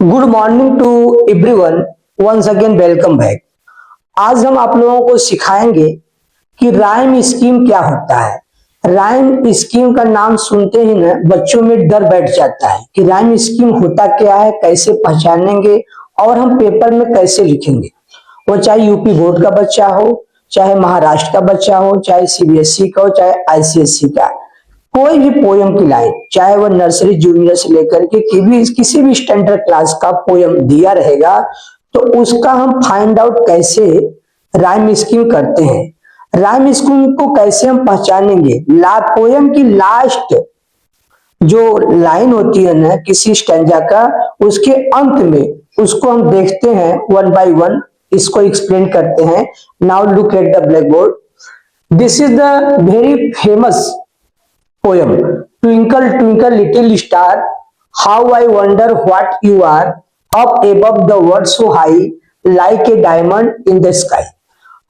Good morning to everyone, once again welcome back. आज हम आप लोगों को सिखाएंगे कि राइम स्कीम क्या होता है। राइम स्कीम का नाम सुनते ही ना बच्चों में डर बैठ जाता है कि राइम स्कीम होता क्या है, कैसे पहचानेंगे और हम पेपर में कैसे लिखेंगे। वो चाहे यूपी बोर्ड का बच्चा हो, चाहे महाराष्ट्र का बच्चा हो, चाहे सीबीएसई का हो, चाहे आईसीएसई का, कोई भी पोयम की लाइन, चाहे वो नर्सरी जूनियर से लेकर के किसी भी स्टैंडर्ड क्लास का पोयम दिया रहेगा तो उसका हम फाइंड आउट कैसे राइम स्कीम करते हैं। राइम स्कीम को कैसे हम पहचानेंगे। पोयम की लास्ट जो लाइन होती है ना किसी स्टैंजा का, उसके अंत में उसको हम देखते हैं वन बाय वन, इसको एक्सप्लेन करते हैं। Now look at the black board. This is the very famous poem, twinkle twinkle little star, how I wonder what you are, up above the world so high, like a diamond in the sky।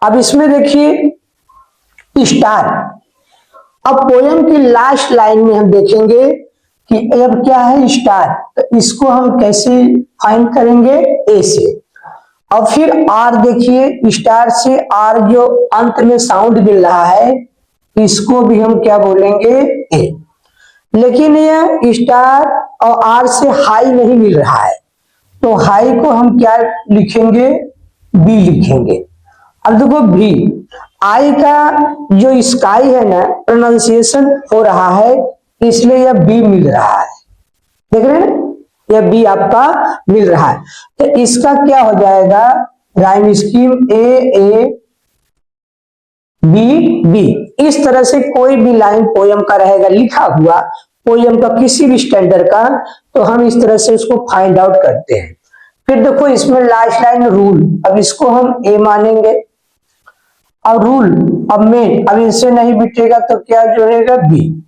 अब इसमें देखिए star. अब poem की last line में हम देखेंगे कि अब क्या है स्टार, तो इसको हम कैसे फाइंड करेंगे, ए से। अब फिर आर देखिए, स्टार से आर जो अंत में साउंड मिल रहा है इसको भी हम क्या बोलेंगे, ए। लेकिन ये स्टार और आर से हाई नहीं मिल रहा है तो हाई को हम क्या लिखेंगे, बी लिखेंगे। अब देखो भी, आई का जो स्काई है ना प्रोनाउंसिएशन हो रहा है इसलिए यह बी मिल रहा है, देख रहे हैं ना, यह बी आपका मिल रहा है। तो इसका क्या हो जाएगा, rhyme scheme A B B. इस तरह से कोई भी लाइन पोयम का रहेगा लिखा हुआ, पोयम का किसी भी स्टैंडर्ड का, तो हम इस तरह से उसको फाइंड आउट करते हैं। फिर देखो इसमें लास्ट लाइन रूल, अब इसको हम ए मानेंगे। अब रूल, अब मेन, अब इससे नहीं बिटेगा तो क्या जुड़ेगा, बी।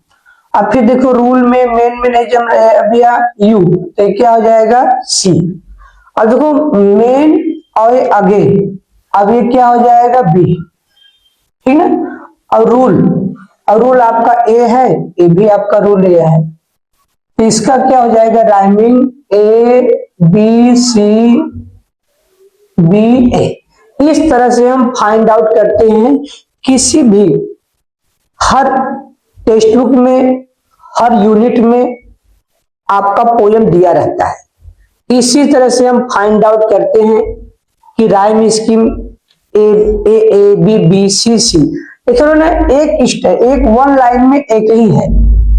अब फिर देखो रूल में मेन में नहीं जम रहे अभी यू, तो क्या हो जाएगा, सी। अब देखो मेन और अगेन, अब ये क्या हो जाएगा, बी, ठीक ना। और रूल आपका ए है, ए भी आपका रूल ए है, तो इसका क्या हो जाएगा, rhyming A B C B A. इस तरह से हम फाइंड आउट करते हैं किसी भी, हर टेक्स्ट बुक में, हर यूनिट में आपका पोयम दिया रहता है। इसी तरह से हम फाइंड आउट करते हैं कि rhyme scheme A B B C C. देखो ना, एक वन लाइन में एक ही है,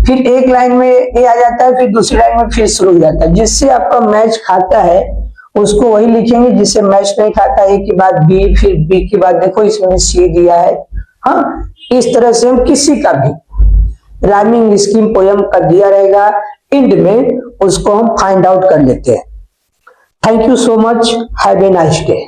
फिर एक लाइन में ए आ जाता है, फिर दूसरी लाइन में फिर शुरू हो जाता है। जिससे आपका मैच खाता है उसको वही लिखेंगे, जिससे मैच नहीं खाता ए के बाद बी, फिर बी के बाद देखो इसमें सी दिया है। हाँ, इस तरह से हम किसी का भी राइमिंग स्कीम पोयम का दिया रहेगा, एंड में उसको हम फाइंड आउट कर लेते हैं। Thank you so much, have a nice day.